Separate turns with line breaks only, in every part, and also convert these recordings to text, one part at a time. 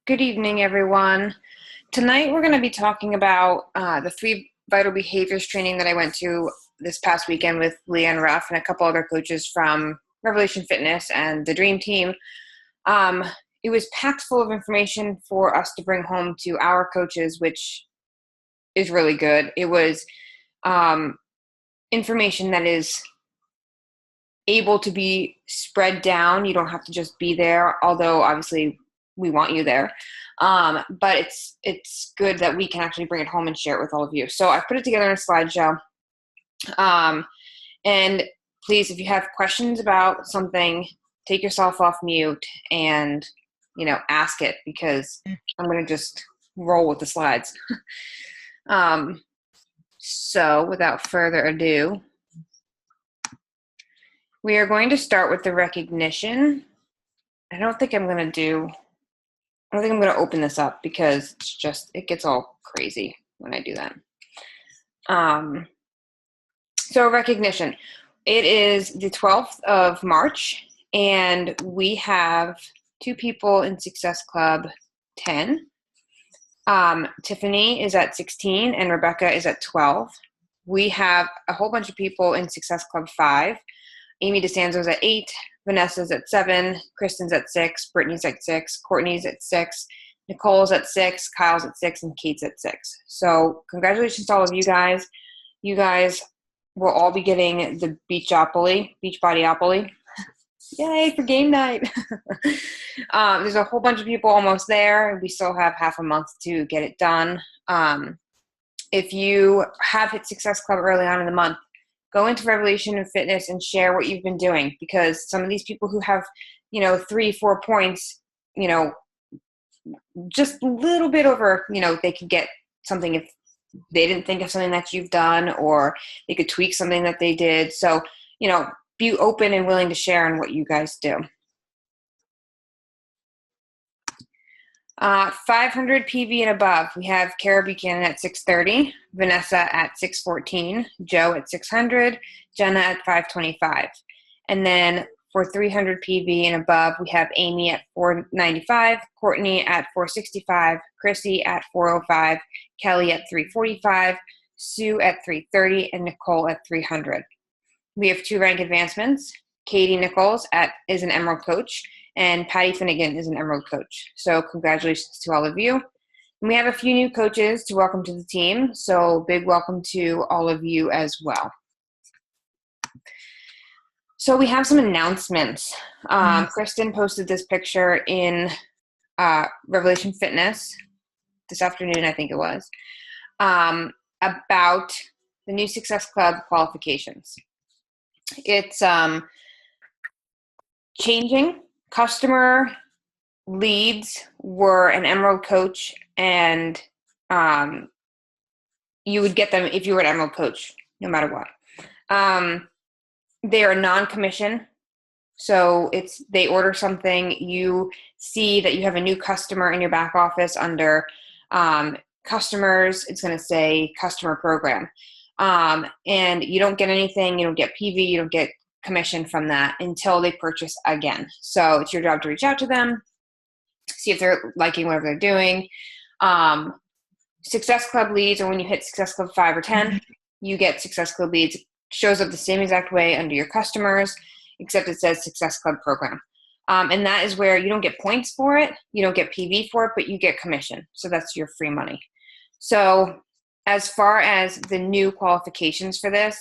Good evening, everyone. Tonight, we're going to be talking about the 3 vital behaviors training that I went to this past weekend with Leanne Ruff and a couple other coaches from Revelation Fitness and the Dream Team. Um, it was packed full of information for us to bring home to our coaches, which is really good. It was information that is able to be spread down. You don't have to just be there, although obviously we want you there. But it's good that we can actually bring it home and share it with all of you. So I put it together in a slideshow. And please, if you have questions about something, take yourself off mute and, ask it, because I'm going to just roll with the slides. So without further ado, we are going to start with the recognition. I don't think I'm going to open this up because it gets all crazy when I do that. So recognition. It is the 12th of March, and we have 2 people in Success Club 10. Tiffany is at 16 and Rebecca is at 12. We have a whole bunch of people in Success Club 5. Amy DeSanzo's at 8, Vanessa's at 7, Kristen's at 6, Brittany's at 6, Courtney's at 6, Nicole's at 6, Kyle's at 6, and Kate's at 6. So congratulations to all of you guys. You guys will all be getting the Beachbodyopoly. Yay for game night. There's a whole bunch of people almost there. We still have half a month to get it done. If you have hit Success Club early on in the month, go into Revelation and Fitness and share what you've been doing, because some of these people who have, 3-4 points, just a little bit over, they could get something if they didn't think of something that you've done, or they could tweak something that they did. So, be open and willing to share on what you guys do. 500 PV and above, we have Kara Buchanan at 630, Vanessa at 614, Joe at 600, Jenna at 525. And then for 300 PV and above, we have Amy at 495, Courtney at 465, Chrissy at 405, Kelly at 345, Sue at 330, and Nicole at 300. We have 2 rank advancements. Katie Nichols is an Emerald Coach, and Patty Finnegan is an Emerald Coach. So congratulations to all of you. And we have a few new coaches to welcome to the team, so big welcome to all of you as well. So we have some announcements. Kristen posted this picture in Revelation Fitness this afternoon, I think it was, about the new Success Club qualifications. It's changing. Customer leads were an Emerald Coach, and you would get them if you were an Emerald Coach, no matter what. They are non-commission, so they order something, you see that you have a new customer in your back office under customers, it's going to say customer program. And you don't get anything, you don't get PV, you don't get commission from that until they purchase again. So it's your job to reach out to them, see if they're liking whatever they're doing. Success Club leads, or when you hit Success Club 5 or 10, you get Success Club leads. It shows up the same exact way under your customers, except it says Success Club program. And that is where you don't get points for it, you don't get PV for it, but you get commission. So that's your free money. So as far as the new qualifications for this,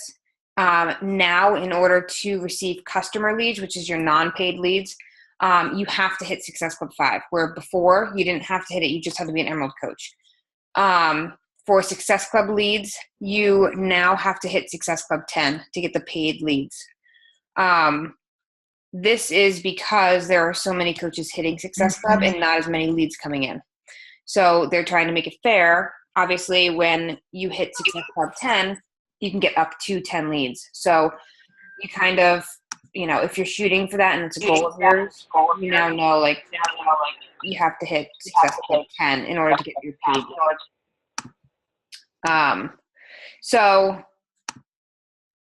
now in order to receive customer leads, which is your non-paid leads, you have to hit Success Club 5, where before you didn't have to hit it, you just had to be an Emerald Coach. For Success Club leads, you now have to hit Success Club 10 to get the paid leads. This is because there are so many coaches hitting Success Club and not as many leads coming in. So they're trying to make it fair. Obviously, when you hit Success Club 10, you can get up to 10 leads. So you kind of, if you're shooting for that and it's a goal of yours, you now know, you have to hit Success Club 10 in order to get your paid. So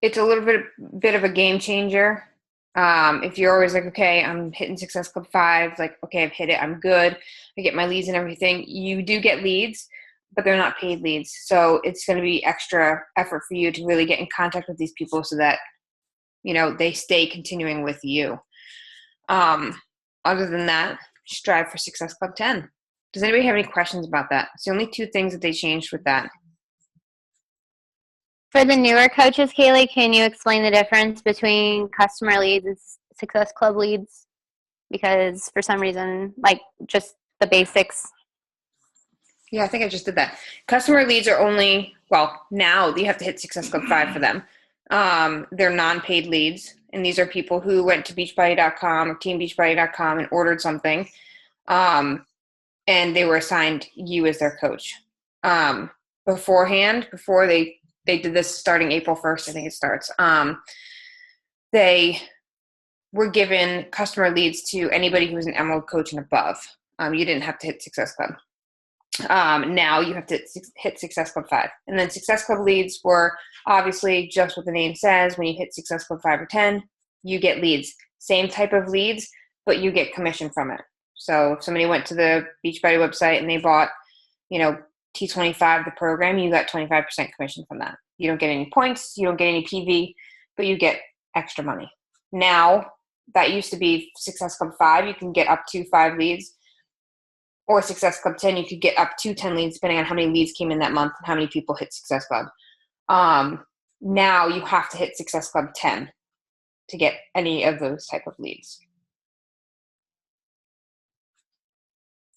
it's a little bit of a game changer. If you're always like, okay, I'm hitting Success Club 5, like, okay, I've hit it, I'm good, I get my leads and everything, you do get leads, but they're not paid leads. So it's going to be extra effort for you to really get in contact with these people so that, they stay continuing with you. Other than that, strive for Success Club 10. Does anybody have any questions about that? It's the only 2 things that they changed with that.
For the newer coaches, Kaileigh, can you explain the difference between customer leads and Success Club leads? Because for some reason, like just the basics.
Yeah, I think I just did that. Customer leads are only, now you have to hit Success Club 5 for them. They're non-paid leads, and these are people who went to beachbody.com or teambeachbody.com and ordered something, and they were assigned you as their coach. Before they did this starting April 1st, I think it starts, they were given customer leads to anybody who was an Emerald coach and above. You didn't have to hit Success Club. Now you have to hit Success Club 5. And then Success Club leads were obviously just what the name says. When you hit Success Club 5 or 10, you get leads. Same type of leads, but you get commission from it. So if somebody went to the Beachbody website and they bought, T25, the program, you got 25% commission from that. You don't get any points, you don't get any PV, but you get extra money. Now, that used to be Success Club 5, you can get up to 5 leads. Or Success Club 10, you could get up to 10 leads depending on how many leads came in that month and how many people hit Success Club. Now you have to hit Success Club 10 to get any of those type of leads.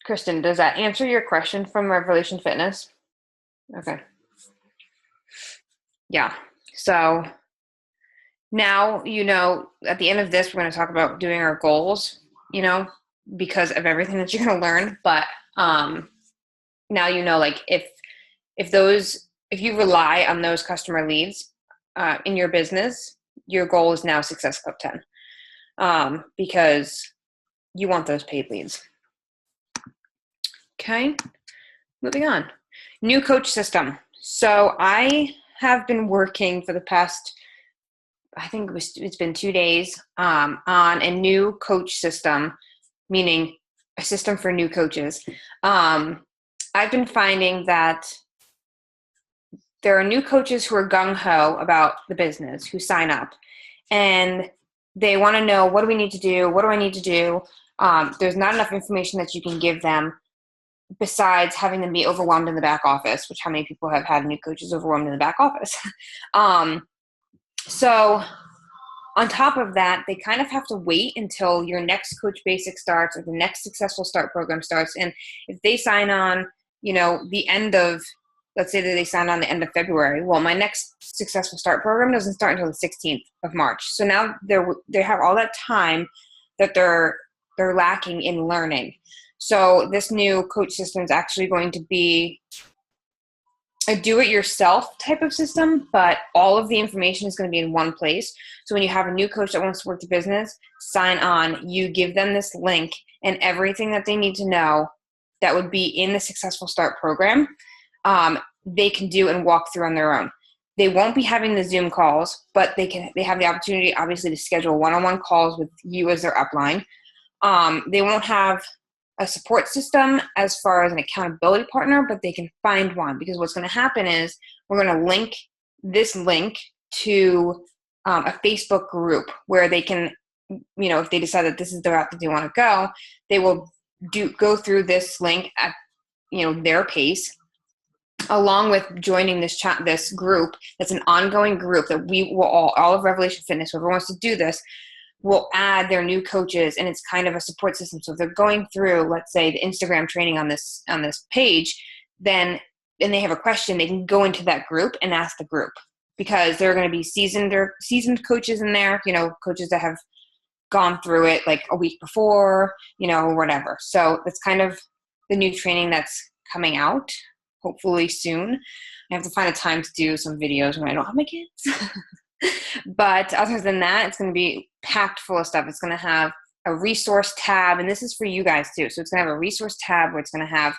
Kristen, does that answer your question from Revelation Fitness? Okay. Yeah. So now, at the end of this, we're going to talk about doing our goals, because of everything that you're going to learn. But now, like if you rely on those customer leads in your business, your goal is now Success Club 10 because you want those paid leads. Okay, moving on. New coach system. So I have been working for the past, I think it's been 2 days on a new coach system, meaning a system for new coaches. I've been finding that there are new coaches who are gung-ho about the business, who sign up, and they want to know, what do we need to do? What do I need to do? There's not enough information that you can give them besides having them be overwhelmed in the back office, which how many people have had new coaches overwhelmed in the back office? So on top of that, they kind of have to wait until your next Coach Basic starts or the next Successful Start program starts. And if they sign on, the end of, let's say that they sign on the end of February, well, my next Successful Start program doesn't start until the 16th of March. So now they have all that time that they're lacking in learning. So this new coach system is actually going to be a do-it-yourself type of system, but all of the information is going to be in one place. So when you have a new coach that wants to work the business, sign on, you give them this link and everything that they need to know that would be in the Successful Start program, they can do and walk through on their own. They won't be having the Zoom calls, but they have the opportunity, obviously, to schedule one-on-one calls with you as their upline. They won't have a support system as far as an accountability partner, but they can find one, because what's going to happen is we're going to link this link to a Facebook group where they can, if they decide that this is the route that they want to go, they will go through this link at, their pace, along with joining this group. That's an ongoing group that we will all of Revelation Fitness, whoever wants to do this, will add their new coaches, and it's kind of a support system. So if they're going through, let's say, the Instagram training on this page, then they have a question, they can go into that group and ask the group, because there are going to be seasoned coaches in there, coaches that have gone through it like a week before, whatever. So that's kind of the new training that's coming out, hopefully soon. I have to find a time to do some videos when I don't have my kids. But other than that, it's going to be packed full of stuff. It's going to have a resource tab, and this is for you guys too. So it's going to have a resource tab where it's going to have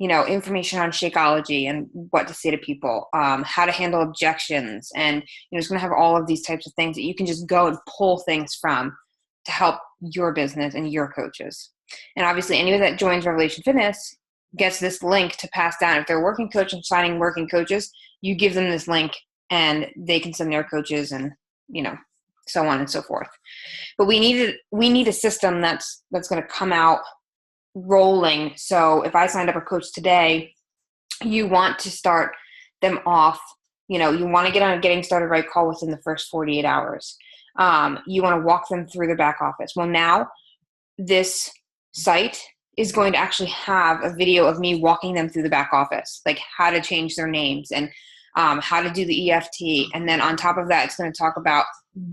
information on Shakeology and what to say to people, how to handle objections. And, it's going to have all of these types of things that you can just go and pull things from to help your business and your coaches. And obviously anyone that joins Revelation Fitness gets this link to pass down. If they're a working coach and signing working coaches, you give them this link and they can send their coaches and, so on and so forth. But we need a system that's going to come out rolling. So if I signed up a coach today, you want to start them off, you want to get on a getting started right call within the first 48 hours. You want to walk them through the back office. Well, now this site is going to actually have a video of me walking them through the back office, like how to change their names and how to do the EFT. And then on top of that, it's going to talk about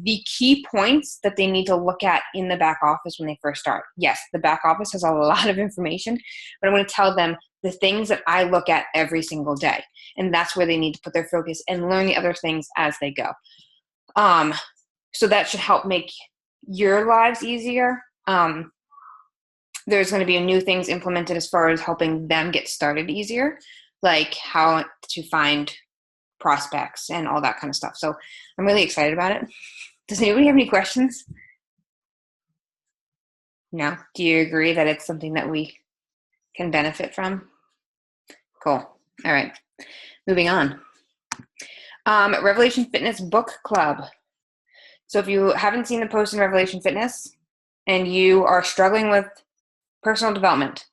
the key points that they need to look at in the back office when they first start. Yes, the back office has a lot of information, but I'm going to tell them the things that I look at every single day. And that's where they need to put their focus and learn the other things as they go. So that should help make your lives easier. There's going to be new things implemented as far as helping them get started easier, like how to find prospects and all that kind of stuff. So I'm really excited about it. Does anybody have any questions? No? Do you agree that it's something that we can benefit from? Cool. All right. Moving on. Revelation Fitness Book Club. So if you haven't seen the post in Revelation Fitness and you are struggling with personal development,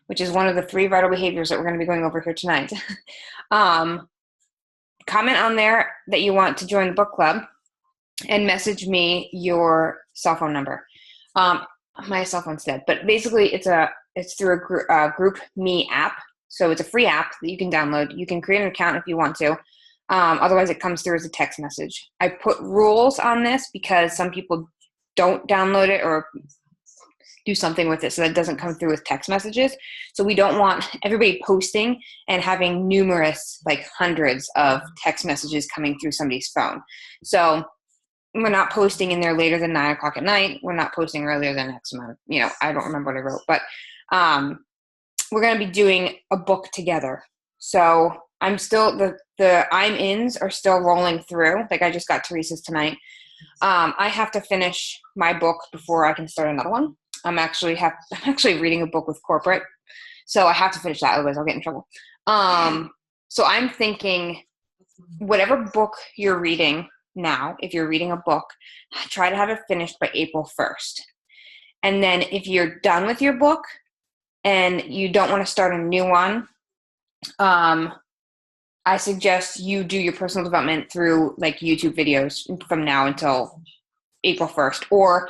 which is one of the 3 vital behaviors that we're going to be going over here tonight, comment on there that you want to join the book club and message me your cell phone number. My cell phone's dead, but basically it's through a Group Me app. So it's a free app that you can download. You can create an account if you want to. Otherwise it comes through as a text message. I put rules on this because some people don't download it or do something with it so that it doesn't come through with text messages. So we don't want everybody posting and having numerous, like hundreds of text messages coming through somebody's phone. So we're not posting in there later than 9 o'clock at night. We're not posting earlier than X amount. I don't remember what I wrote, but we're going to be doing a book together. So I'm still, the I'm-ins are still rolling through. Like I just got Teresa's tonight. I have to finish my book before I can start another one. I'm actually reading a book with corporate, so I have to finish that, otherwise I'll get in trouble. So I'm thinking, whatever book you're reading now, if you're reading a book, try to have it finished by April 1st. And then if you're done with your book and you don't want to start a new one, I suggest you do your personal development through like YouTube videos from now until April 1st, or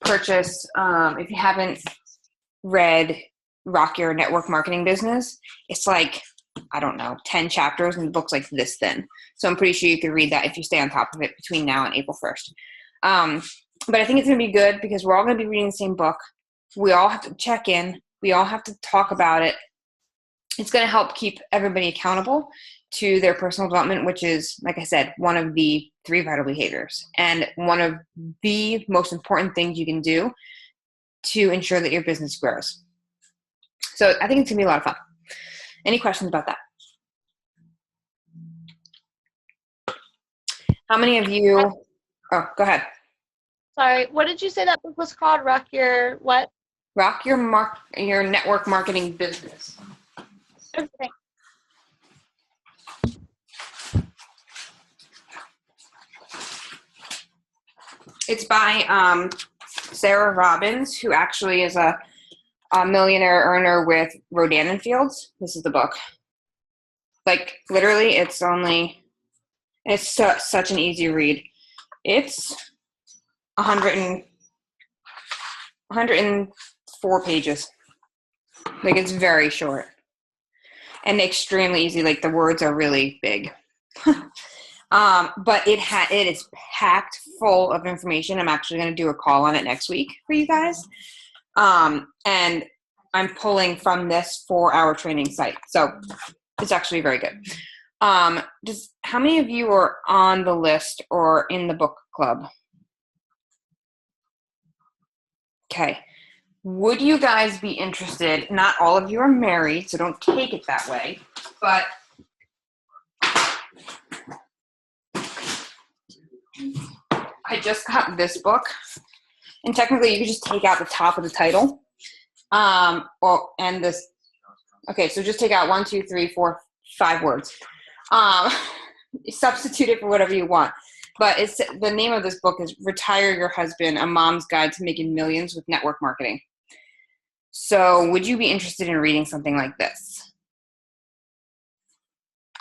purchase, if you haven't read Rock Your Network Marketing Business, it's like, I don't know, 10 chapters and the book's like this thin. So I'm pretty sure you can read that if you stay on top of it between now and April 1st. But I think it's going to be good because we're all going to be reading the same book. We all have to check in. We all have to talk about it. It's going to help keep everybody accountable to their personal development, which is, like I said, one of the 3 vital behaviors and one of the most important things you can do to ensure that your business grows. So I think it's going to be a lot of fun. Any questions about that? How many of you, oh, go ahead.
Sorry, what did you say that book was called? Rock Your what?
Rock Your Network Marketing Business.
Okay.
It's by Sarah Robbins, who actually is a millionaire earner with Rodan & Fields. This is the book. Like, literally, it's such an easy read. It's 104 pages. Like, it's very short and extremely easy. Like, the words are really big. But it is packed full of information. I'm actually going to do a call on it next week for you guys. And I'm pulling from this 4-hour training site. So it's actually very good. How many of you are on the list or in the book club? Okay. would you guys be interested? Not all of you are married, so don't take it that way, but I just got this book, and technically you could just take out the top of the title. And this, okay, so just take out 1, 2, 3, 4, 5 words. Substitute it for whatever you want. But it's the name of this book is Retire Your Husband, A Mom's Guide to Making Millions with Network Marketing. So would you be interested in reading something like this?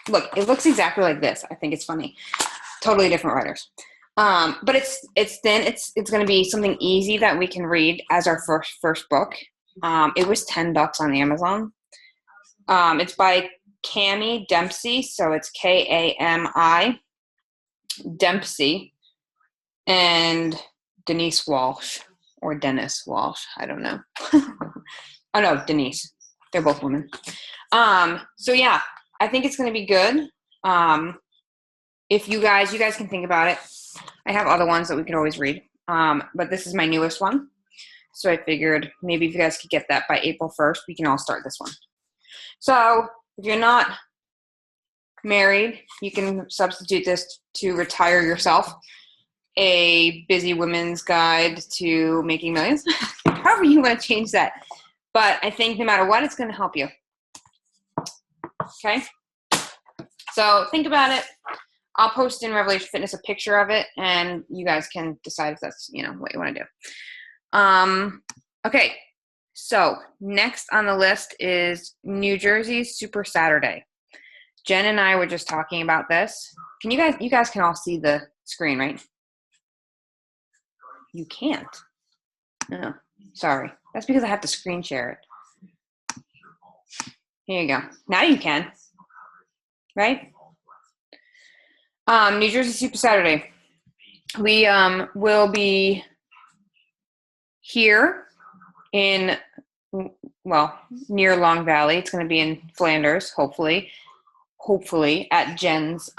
Look, it looks exactly like this. I think it's funny. Totally different writers. But it's thin. It's going to be something easy that we can read as our first book. It was $10 on Amazon. It's by Kami Dempsey, so it's Kami Dempsey, and Denise Walsh, or Dennis Walsh. I don't know. Oh no, Denise. They're both women. So yeah, I think it's going to be good. If you guys can think about it. I have other ones that we could always read. But this is my newest one. So I figured maybe if you guys could get that by April 1st, we can all start this one. So if you're not married, you can substitute this to Retire Yourself, a busy woman's guide to making millions. However you want to change that. But I think no matter what, it's going to help you. Okay? So think about it. I'll post in Revelation Fitness a picture of it, and you guys can decide if that's, what you want to do. Okay, so next on the list is New Jersey's Super Saturday. Jen and I were just talking about this. You guys can all see the screen, right? You can't. Oh, sorry. That's because I have to screen share it. Here you go. Now you can. Right? New Jersey Super Saturday. We will be here in, near Long Valley. It's going to be in Flanders, hopefully at Jen's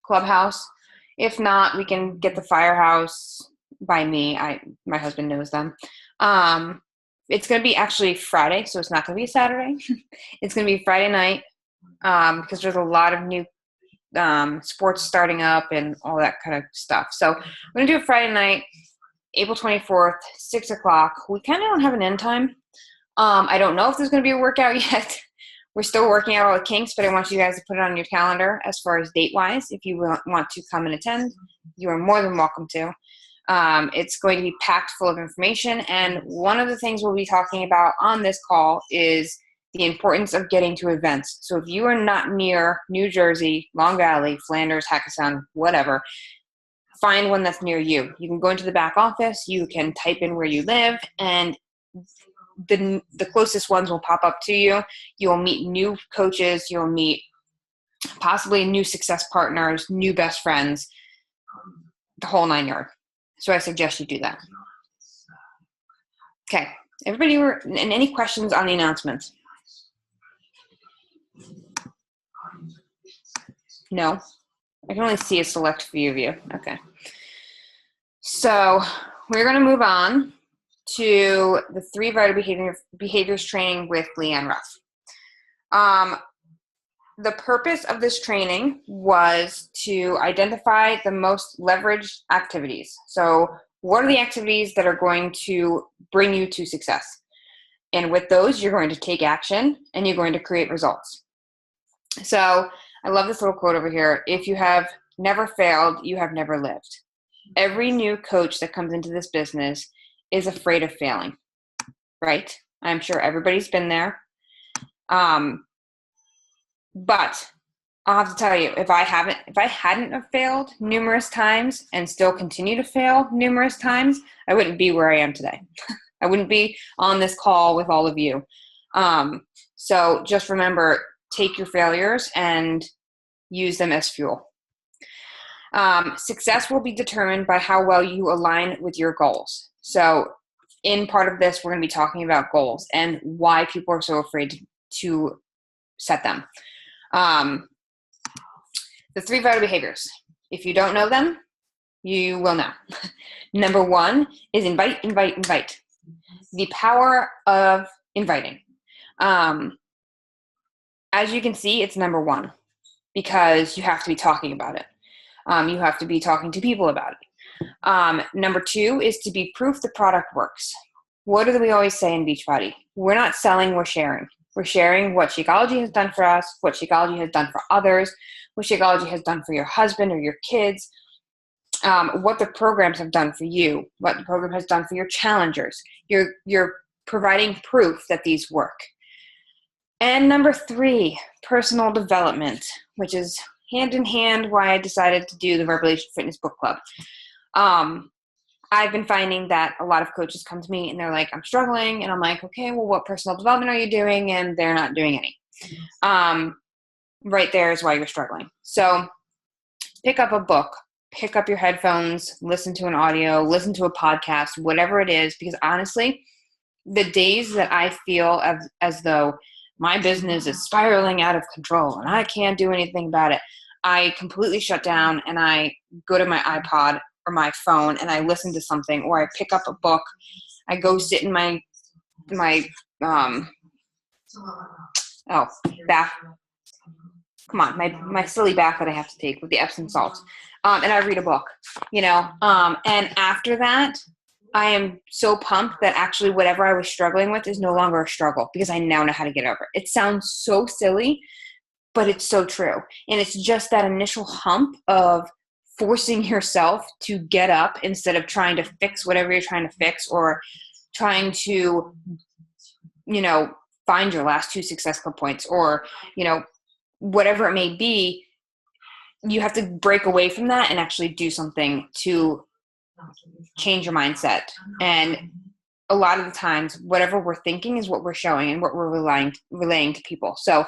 clubhouse. If not, we can get the Firehouse by me. My husband knows them. It's going to be actually Friday, so it's not going to be a Saturday. It's going to be Friday night because there's a lot of new sports starting up and all that kind of stuff. So we're going to do it Friday night, April 24th, 6 o'clock. We kind of don't have an end time. I don't know if there's going to be a workout yet. We're still working out all the kinks, but I want you guys to put it on your calendar as far as date-wise. If you want to come and attend, you are more than welcome to. It's going to be packed full of information, and one of the things we'll be talking about on this call is the importance of getting to events. So if you are not near New Jersey, Long Valley, Flanders, Hackensack, whatever, find one that's near you. You can go into the back office, you can type in where you live, and the closest ones will pop up to you. You'll meet new coaches, you'll meet possibly new success partners, new best friends, the whole 9 yards. So I suggest you do that. Okay, everybody, and any questions on the announcements? No? I can only see a select few of you. Okay. So we're going to move on to the 3 vital behaviors training with Leanne Ruff. The purpose of this training was to identify the most leveraged activities. So what are the activities that are going to bring you to success? And with those, you're going to take action and you're going to create results. So I love this little quote over here. If you have never failed, you have never lived. Every new coach that comes into this business is afraid of failing, right? I'm sure everybody's been there. But I'll have to tell you, if I hadn't have failed numerous times and still continue to fail numerous times, I wouldn't be where I am today. I wouldn't be on this call with all of you. So just remember, take your failures and use them as fuel. Success will be determined by how well you align with your goals. So in part of this, we're going to be talking about goals and why people are so afraid to set them. The 3 vital behaviors. If you don't know them, you will know. Number 1 is invite, invite, invite. The power of inviting. As you can see, it's number one because you have to be talking about it. You have to be talking to people about it. Number two is to be proof the product works. What do we always say in Beachbody? We're not selling, we're sharing. We're sharing what Shakeology has done for us, what Shakeology has done for others, what Shakeology has done for your husband or your kids, what the programs have done for you, what the program has done for your challengers. You're providing proof that these work. And number three, personal development, which is hand in hand why I decided to do the Revelation Fitness Book Club. I've been finding that a lot of coaches come to me and they're like, I'm struggling. And I'm like, okay, well, what personal development are you doing? And they're not doing any. Right there is why you're struggling. So pick up a book, pick up your headphones, listen to an audio, listen to a podcast, whatever it is, because honestly, the days that I feel as though my business is spiraling out of control and I can't do anything about it, I completely shut down and I go to my iPod or my phone and I listen to something, or I pick up a book. I go sit in my bath. Come on, my silly bath that I have to take with the Epsom salts. And I read a book, and after that, I am so pumped that actually whatever I was struggling with is no longer a struggle because I now know how to get over it. It sounds so silly, but it's so true. And it's just that initial hump of forcing yourself to get up instead of trying to fix whatever you're trying to fix, or trying to, find your last 2 Success Club points, or, whatever it may be. You have to break away from that and actually do something to change your mindset. And a lot of the times, whatever we're thinking is what we're showing and what we're relaying to people. So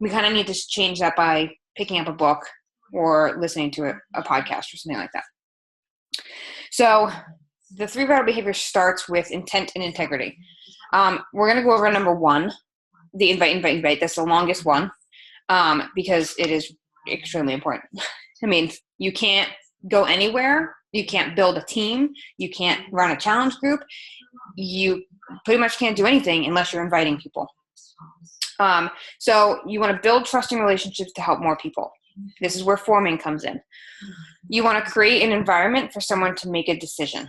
we kind of need to change that by picking up a book or listening to a podcast or something like that. So the 3 vital behaviors starts with intent and integrity. We're going to go over number 1, the invite. That's the longest one because it is extremely important. I mean, you can't go anywhere. You can't build a team. You can't run a challenge group. You pretty much can't do anything unless you're inviting people. So you want to build trusting relationships to help more people. This is where forming comes in. You want to create an environment for someone to make a decision.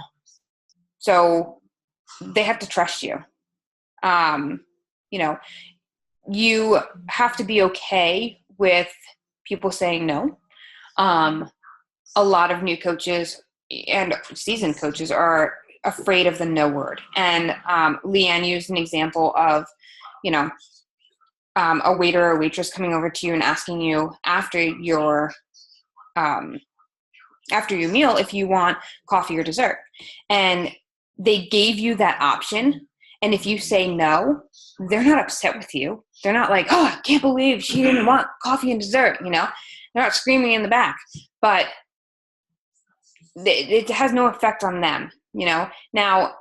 So they have to trust you. You have to be okay with people saying no. A lot of new coaches and seasoned coaches are afraid of the no word. And Leanne used an example of, a waiter or waitress coming over to you and asking you after your meal if you want coffee or dessert. And they gave you that option. And if you say no, they're not upset with you. They're not like, oh, I can't believe she didn't want coffee and dessert, They're not screaming in the back. But it has no effect on them, Now,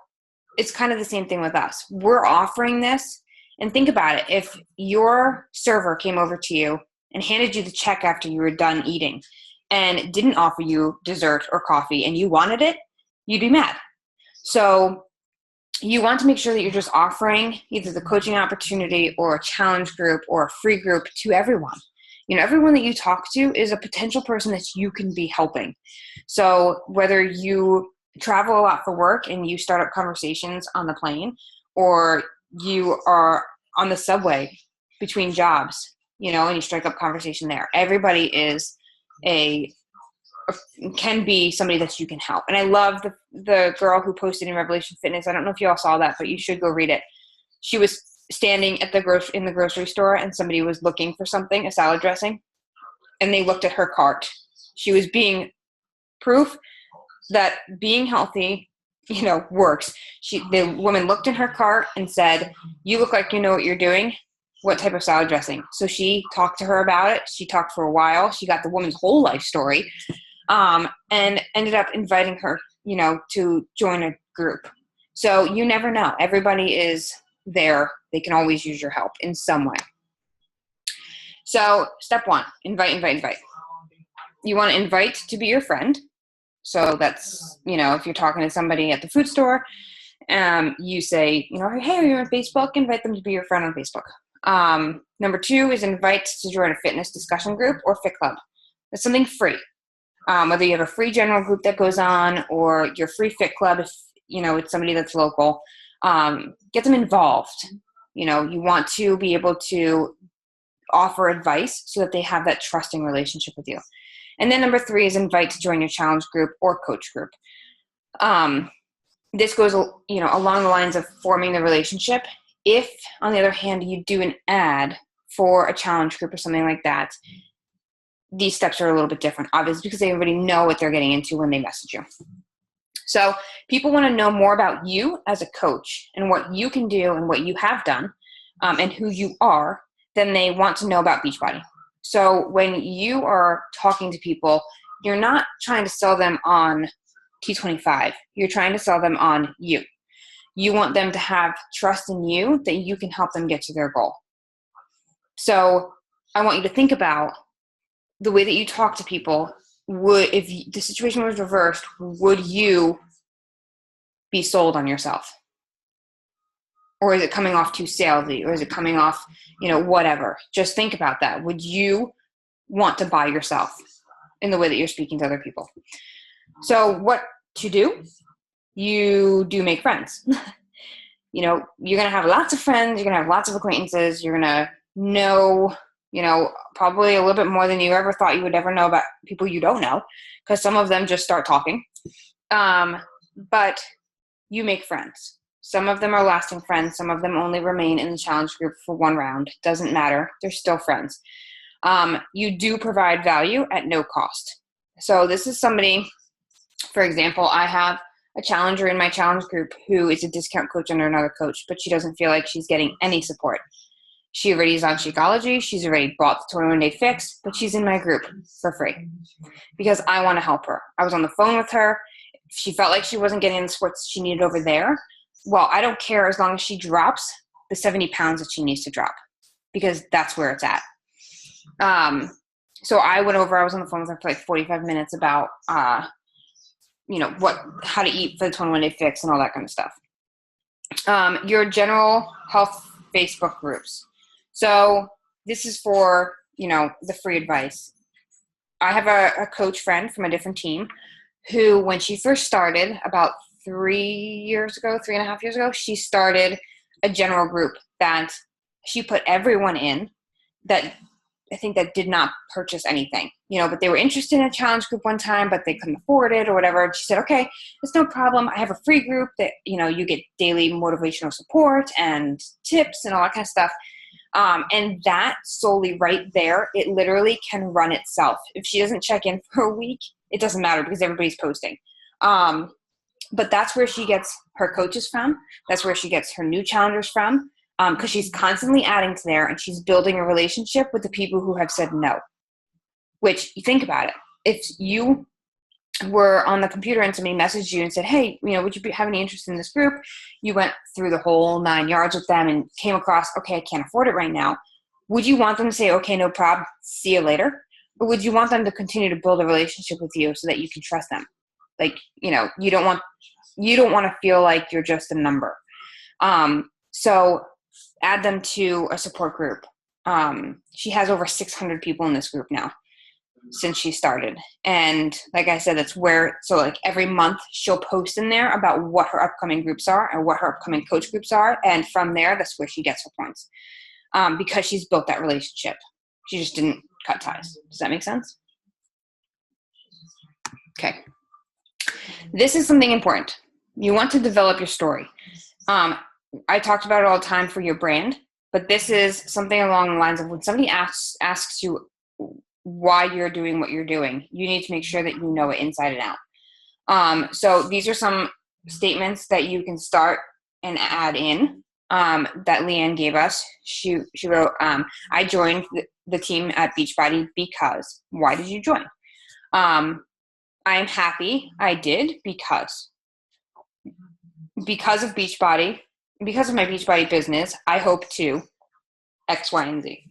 it's kind of the same thing with us. We're offering this. And think about it. If your server came over to you and handed you the check after you were done eating and didn't offer you dessert or coffee and you wanted it, you'd be mad. So you want to make sure that you're just offering either the coaching opportunity or a challenge group or a free group to everyone. Everyone that you talk to is a potential person that you can be helping. So whether you travel a lot for work and you start up conversations on the plane, or you are on the subway between jobs, and you strike up conversation there. Everybody can be somebody that you can help. And I love the girl who posted in Revelation Fitness. I don't know if you all saw that, but you should go read it. She was standing in the grocery store and somebody was looking for something, a salad dressing, and they looked at her cart. She was being proof that being healthy, works. The woman looked in her cart and said, you look like you know what you're doing. What type of salad dressing? So she talked to her about it. She talked for a while. She got the woman's whole life story, and ended up inviting her, to join a group. So you never know. Everybody is there. They can always use your help in some way. So step 1, invite. You want to invite to be your friend. So that's, if you're talking to somebody at the food store You say, hey, are you on Facebook? Invite them to be your friend on Facebook. Number 2 is invite to join a fitness discussion group or fit club. It's something free. Whether you have a free general group that goes on or your free fit club, if it's somebody that's local, get them involved. You want to be able to offer advice so that they have that trusting relationship with you. And then number 3 is invite to join your challenge group or coach group. This goes, along the lines of forming the relationship. If, on the other hand, you do an ad for a challenge group or something like that, these steps are a little bit different, obviously, because they already know what they're getting into when they message you. So people want to know more about you as a coach and what you can do and what you have done, and who you are, than they want to know about Beachbody. So when you are talking to people, you're not trying to sell them on T25. You're trying to sell them on you. You want them to have trust in you that you can help them get to their goal. So I want you to think about the way that you talk to people. If the situation was reversed, would you be sold on yourself? Or is it coming off too salesy? Or is it coming off, whatever? Just think about that. Would you want to buy yourself in the way that you're speaking to other people? So what to do? You do make friends. You're going to have lots of friends. You're going to have lots of acquaintances. You're going to know, probably a little bit more than you ever thought you would ever know about people you don't know, because some of them just start talking. But you make friends. Some of them are lasting friends. Some of them only remain in the challenge group for one round. Doesn't matter. They're still friends. You do provide value at no cost. So this is somebody, for example, I have a challenger in my challenge group who is a discount coach under another coach, but she doesn't feel like she's getting any support. She already is on Shakeology. She's already bought the 21-day fix, but she's in my group for free because I want to help her. I was on the phone with her. She felt like she wasn't getting the support she needed over there. Well, I don't care as long as she drops the 70 pounds that she needs to drop, because that's where it's at. So I went over, I was on the phone with her for like 45 minutes about, how to eat for the 21-day fix and all that kind of stuff. Your general health Facebook groups. So this is for, the free advice. I have a coach friend from a different team who, when she first started about 3.5 years ago, she started a general group that she put everyone in that I think that did not purchase anything, but they were interested in a challenge group one time, but they couldn't afford it or whatever. And she said, okay, it's no problem. I have a free group that, you get daily motivational support and tips and all that kind of stuff. And that solely right there, it literally can run itself. If she doesn't check in for a week, it doesn't matter because everybody's posting. But that's where she gets her coaches from. That's where she gets her new challengers from. Because she's constantly adding to there, and she's building a relationship with the people who have said no. Which, you think about it. If you were on the computer and somebody messaged you and said, hey, would you have any interest in this group? You went through the whole 9 yards with them and came across, okay, I can't afford it right now. Would you want them to say, okay, no problem, see you later? Or would you want them to continue to build a relationship with you so that you can trust them? Like, you don't want to feel like you're just a number. So add them to a support group. She has over 600 people in this group now since she started. And like I said, that's where, so like every month she'll post in there about what her upcoming groups are and what her upcoming coach groups are. And from there, that's where she gets her points. Because she's built that relationship. She just didn't cut ties. Does that make sense? Okay. This is something important. You want to develop your story. I talked about it all the time for your brand, but this is something along the lines of when somebody asks you why you're doing what you're doing, you need to make sure that you know it inside and out. So these are some statements that you can start and add in that Leanne gave us. She wrote, I joined the team at Beachbody because. Why did you join? I'm happy I did because of Beachbody. Because of my Beachbody business, I hope to X, Y, and Z.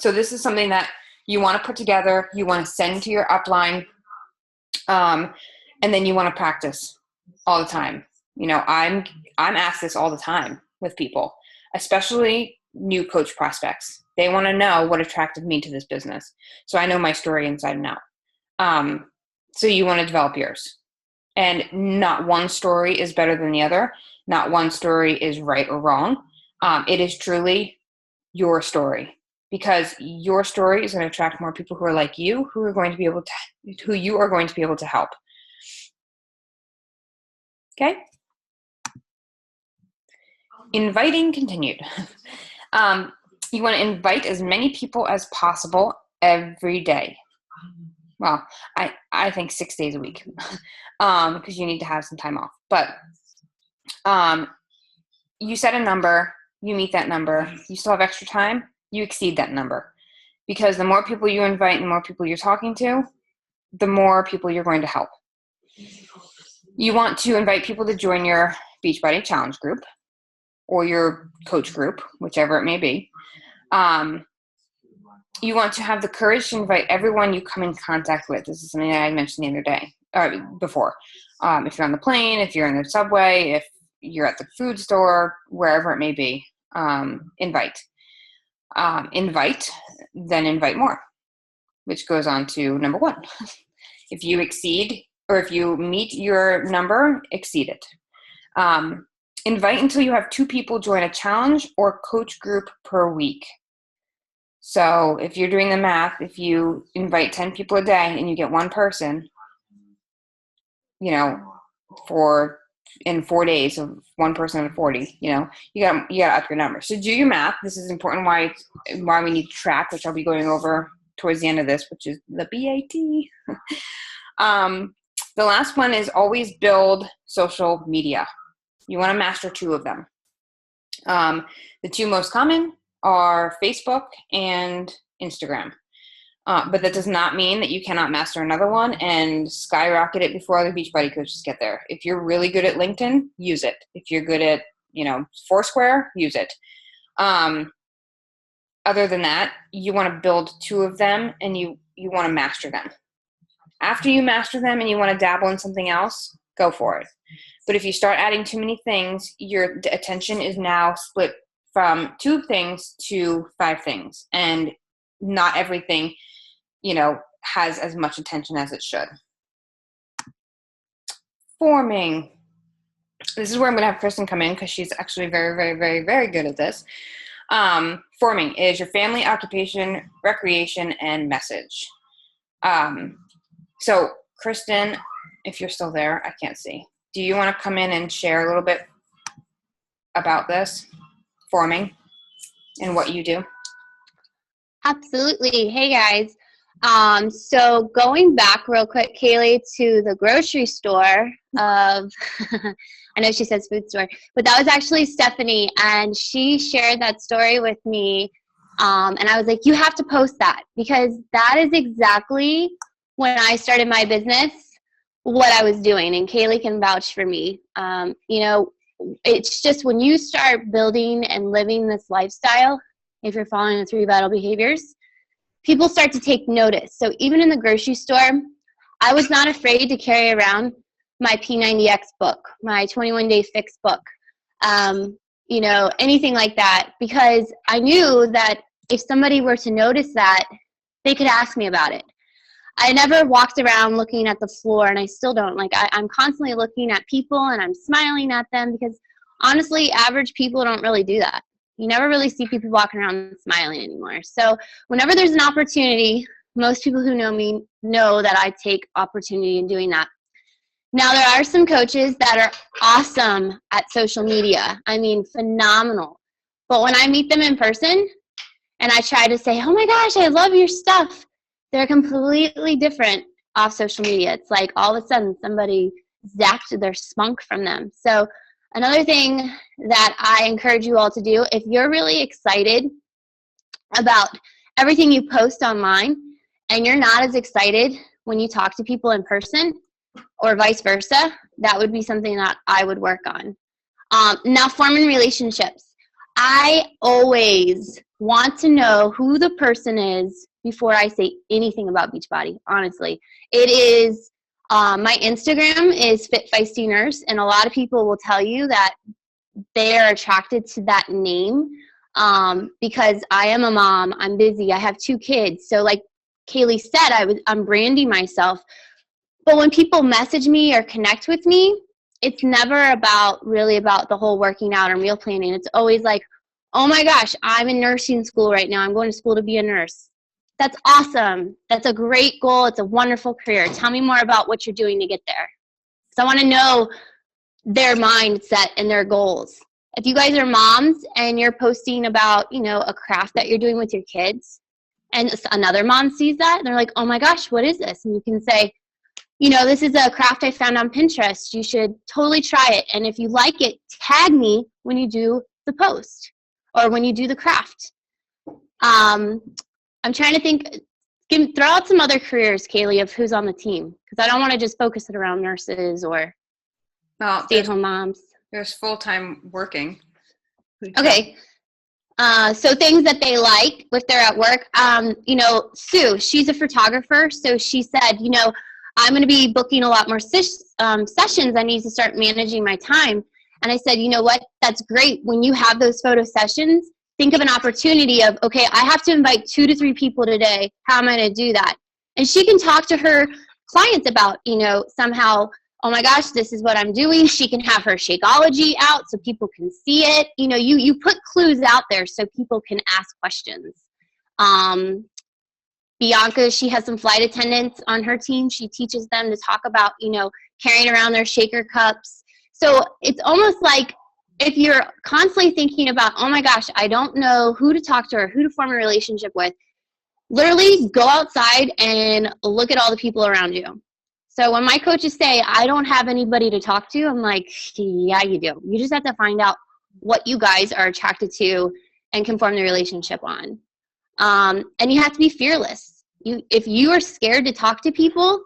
So this is something that you want to put together, you want to send to your upline, and then you want to practice all the time. I'm asked this all the time with people, especially new coach prospects. They want to know what attracted me to this business. So I know my story inside and out. So you want to develop yours. And not one story is better than the other. Not one story is right or wrong. It is truly your story, because your story is going to attract more people who are like you, who you are going to be able to help. Okay. Inviting continued. You want to invite as many people as possible every day. Well, I think 6 days a week, because you need to have some time off. But you set a number, you meet that number, you still have extra time, you exceed that number. Because the more people you invite and the more people you're talking to, the more people you're going to help. You want to invite people to join your Beachbody Challenge group or your coach group, whichever it may be. You want to have the courage to invite everyone you come in contact with. This is something that I mentioned the other day, before. If you're on the plane, if you're in the subway, if you're at the food store, wherever it may be, invite. Invite, then invite more, which goes on to number 1. If you exceed, or if you meet your number, exceed it. Invite until you have 2 people join a challenge or coach group per week. So if you're doing the math, if you invite 10 people a day and you get 1 person, in 4 days of 1 person of 40, you gotta up your number. So do your math. This is important why we need to track, which I'll be going over towards the end of this, which is the BAT. The last one is always build social media. You want to master 2 of them. The 2 most common are Facebook and Instagram. But that does not mean that you cannot master another one and skyrocket it before other Beachbody coaches get there. If you're really good at LinkedIn, use it. If you're good at, Foursquare, use it. Other than that, you want to build 2 of them and you want to master them. After you master them and you want to dabble in something else, go for it. But if you start adding too many things, your attention is now split from 2 things to 5 things. And not everything, has as much attention as it should. Forming. This is where I'm going to have Kristen come in because she's actually very, very, very, very good at this. Forming is your family, occupation, recreation, and message. So, Kristen, if you're still there, I can't see. Do you want to come in and share a little bit about this, forming, and what you do?
Absolutely. Hey, guys. So going back real quick, Kaileigh, to the grocery store of, I know she says food store, but that was actually Stephanie, and she shared that story with me, and I was like, you have to post that, because that is exactly when I started my business, what I was doing, and Kaileigh can vouch for me. It's just when you start building and living this lifestyle, if you're following the 3 vital behaviors, people start to take notice. So even in the grocery store, I was not afraid to carry around my P90X book, my 21-day fix book, anything like that, because I knew that if somebody were to notice that, they could ask me about it. I never walked around looking at the floor, and I still don't. I'm constantly looking at people, and I'm smiling at them, because honestly, average people don't really do that. You never really see people walking around smiling anymore. So whenever there's an opportunity, most people who know me know that I take opportunity in doing that. Now, there are some coaches that are awesome at social media. I mean, phenomenal. But when I meet them in person and I try to say, oh my gosh, I love your stuff, they're completely different off social media. It's like all of a sudden somebody zapped their spunk from them. So another thing that I encourage you all to do, if you're really excited about everything you post online and you're not as excited when you talk to people in person or vice versa, that would be something that I would work on. Now, forming relationships. I always want to know who the person is before I say anything about Beachbody, honestly. It is My Instagram is Fit Feisty Nurse, and a lot of people will tell you that they are attracted to that name because I am a mom. I'm busy. I have 2 kids. So like Kaileigh said, I'm branding myself. But when people message me or connect with me, it's never really about the whole working out or meal planning. It's always like, oh my gosh, I'm in nursing school right now. I'm going to school to be a nurse. That's awesome. That's a great goal. It's a wonderful career. Tell me more about what you're doing to get there. So I want to know their mindset and their goals. If you guys are moms and you're posting about, a craft that you're doing with your kids, and another mom sees that, and they're like, oh my gosh, what is this? And you can say, this is a craft I found on Pinterest. You should totally try it. And if you like it, tag me when you do the post or when you do the craft. I'm trying to think, throw out some other careers, Kaileigh, of who's on the team. Because I don't want to just focus it around nurses or stay-at-home moms.
There's full-time working.
Okay. So things that they like if they're at work. Sue, she's a photographer. So she said, I'm going to be booking a lot more sessions. I need to start managing my time. And I said, you know what? That's great. When you have those photo sessions, think of an opportunity of, okay, I have to invite 2 to 3 people today. How am I going to do that? And she can talk to her clients about, somehow, oh my gosh, this is what I'm doing. She can have her Shakeology out so people can see it. You put clues out there so people can ask questions. Bianca, she has some flight attendants on her team. She teaches them to talk about, carrying around their shaker cups. So it's almost like if you're constantly thinking about, oh my gosh, I don't know who to talk to or who to form a relationship with, literally go outside and look at all the people around you. So when my coaches say, I don't have anybody to talk to, I'm like, yeah, you do. You just have to find out what you guys are attracted to and can form the relationship on. And you have to be fearless. If you are scared to talk to people,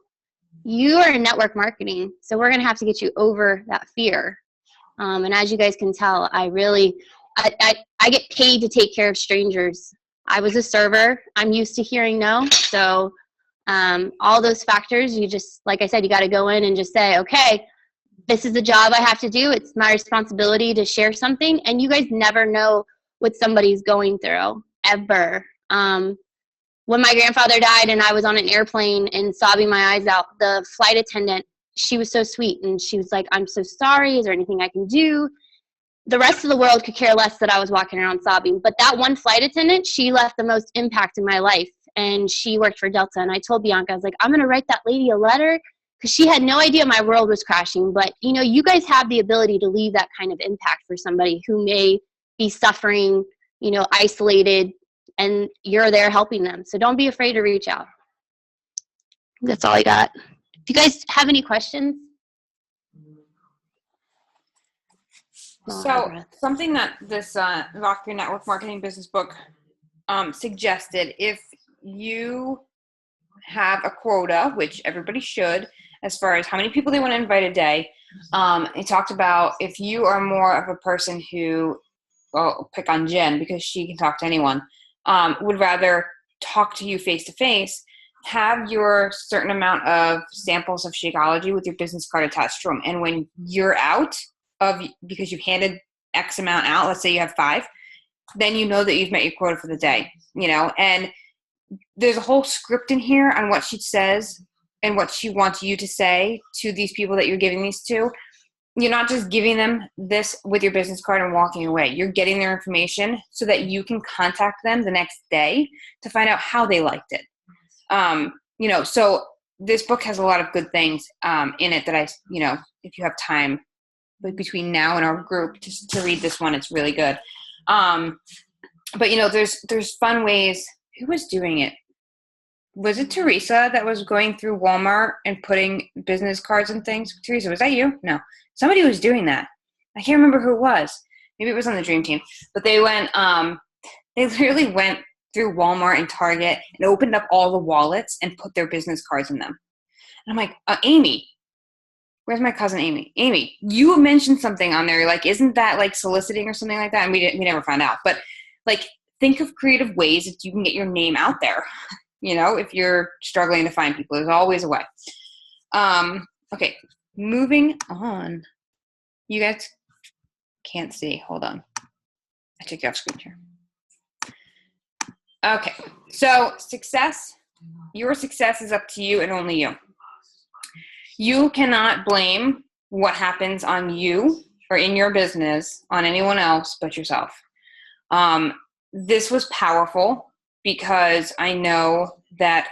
you are in network marketing. So we're going to have to get you over that fear. And as you guys can tell, I get paid to take care of strangers. I was a server. I'm used to hearing no. So all those factors, you just, like I said, you got to go in and just say, okay, this is the job I have to do. It's my responsibility to share something. And you guys never know what somebody's going through, ever. When my grandfather died and I was on an airplane and sobbing my eyes out, the flight attendant, she was so sweet. And she was like, I'm so sorry. Is there anything I can do? The rest of the world could care less that I was walking around sobbing. But that one flight attendant, she left the most impact in my life. And she worked for Delta. And I told Bianca, I was like, I'm going to write that lady a letter, because she had no idea my world was crashing. But, you guys have the ability to leave that kind of impact for somebody who may be suffering, isolated, and you're there helping them. So don't be afraid to reach out. That's all I got. If you guys have any questions.
So something that this Rock Your Network Marketing Business book suggested, if you have a quota, which everybody should, as far as how many people they want to invite a day, it talked about if you are more of a person who, well, pick on Jen because she can talk to anyone, would rather talk to you face-to-face, have your certain amount of samples of Shakeology with your business card attached to them. And when you're out because you've handed X amount out, let's say you have 5, then you know that you've met your quota for the day, and there's a whole script in here on what she says and what she wants you to say to these people that you're giving these to. You're not just giving them this with your business card and walking away. You're getting their information so that you can contact them the next day to find out how they liked it. So this book has a lot of good things in it that if you have time between now and our group to read this one, it's really good. But there's fun ways. Who was doing it? Was it Teresa that was going through Walmart and putting business cards and things? Teresa, was that you? No. Somebody was doing that. I can't remember who it was. Maybe it was on the Dream Team. But they literally went through Walmart and Target and opened up all the wallets and put their business cards in them. And I'm like, Amy, where's my cousin Amy? Amy, you mentioned something on there. Like, isn't that like soliciting or something like that? And we never found out. But like, think of creative ways that you can get your name out there. If you're struggling to find people, there's always a way. Okay, moving on. You guys can't see. Hold on. I took you off screen here. Okay, so success. Your success is up to you and only you. You cannot blame what happens on you or in your business on anyone else but yourself. This was powerful because I know that,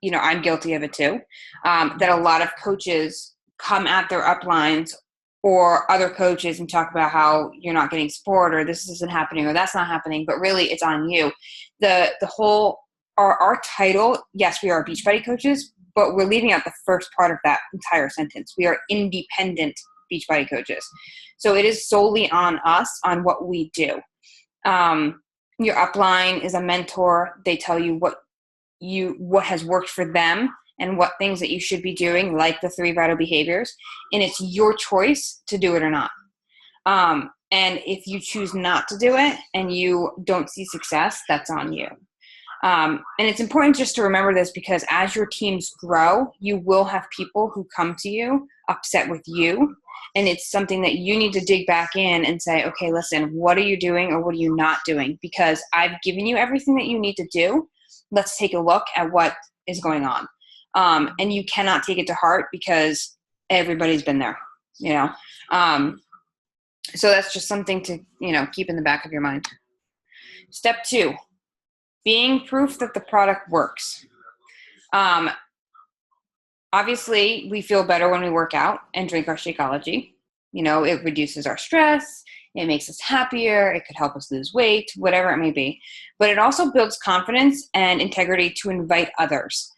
I'm guilty of it too, that a lot of coaches come at their uplines or other coaches and talk about how you're not getting support or this isn't happening or that's not happening, but really it's on you. The whole, our title, yes, we are Beachbody coaches, but we're leaving out the first part of that entire sentence. We are independent Beachbody coaches. So it is solely on us, on what we do. Your upline is a mentor. They tell you what has worked for them and what things that you should be doing, like the 3 vital behaviors. And it's your choice to do it or not. And if you choose not to do it and you don't see success, that's on you. And it's important just to remember this because as your teams grow, you will have people who come to you upset with you. And it's something that you need to dig back in and say, okay, listen, what are you doing or what are you not doing? Because I've given you everything that you need to do. Let's take a look at what is going on. And you cannot take it to heart because everybody's been there, So that's just something to, keep in the back of your mind. Step 2, being proof that the product works. Obviously, we feel better when we work out and drink our Shakeology. It reduces our stress. It makes us happier. It could help us lose weight, whatever it may be. But it also builds confidence and integrity to invite others.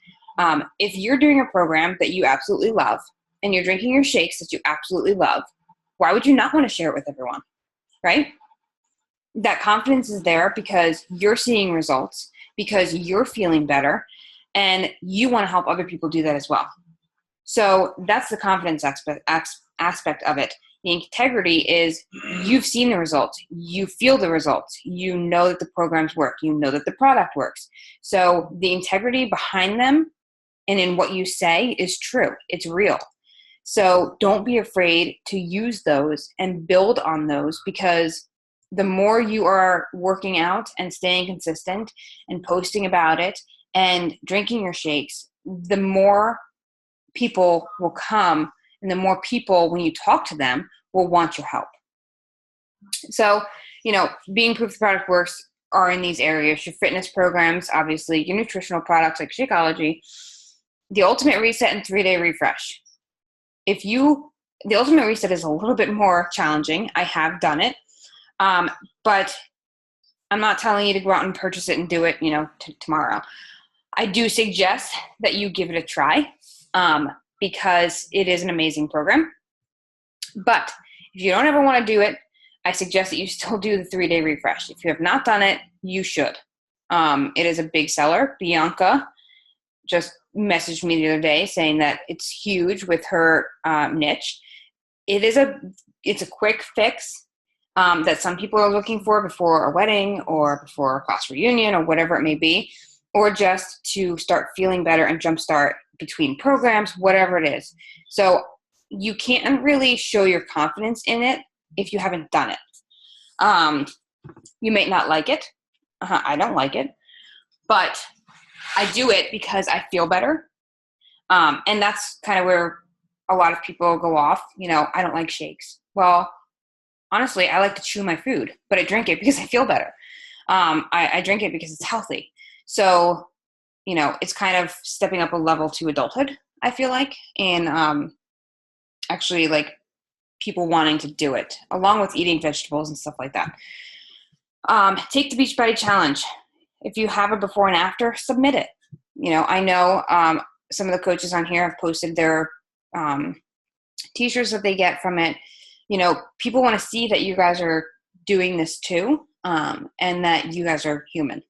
If you're doing a program that you absolutely love and you're drinking your shakes that you absolutely love, why would you not want to share it with everyone, right? That confidence is there because you're seeing results, because you're feeling better, and you want to help other people do that as well. So that's the confidence aspect of it. The integrity is you've seen the results. You feel the results. You know that the programs work. You know that the product works. So the integrity behind them and in what you say is true. It's real. So don't be afraid to use those and build on those because the more you are working out and staying consistent and posting about it and drinking your shakes, the more people will come and the more people, when you talk to them, will want your help. So, being proof the product works are in these areas. Your fitness programs, obviously, your nutritional products like Shakeology, the Ultimate Reset and 3-Day Refresh. The Ultimate Reset is a little bit more challenging. I have done it. But I'm not telling you to go out and purchase it and do it, tomorrow. I do suggest that you give it a try because it is an amazing program. But if you don't ever want to do it, I suggest that you still do the 3-day refresh. If you have not done it, you should. It is a big seller. Bianca just messaged me the other day saying that it's huge with her niche. It's a quick fix that some people are looking for before a wedding or before a class reunion or whatever it may be, or just to start feeling better and jumpstart between programs, whatever it is. So you can't really show your confidence in it if you haven't done it. You may not like it. I don't like it. But I do it because I feel better. And that's kind of where a lot of people go off. I don't like shakes. Well, honestly, I like to chew my food, but I drink it because I feel better. I drink it because it's healthy. So, it's kind of stepping up a level to adulthood, I feel like, and actually like people wanting to do it, along with eating vegetables and stuff like that. Take the Beachbody Challenge. If you have a before and after, submit it. I know some of the coaches on here have posted their t-shirts that they get from it. People want to see that you guys are doing this too, and that you guys are human.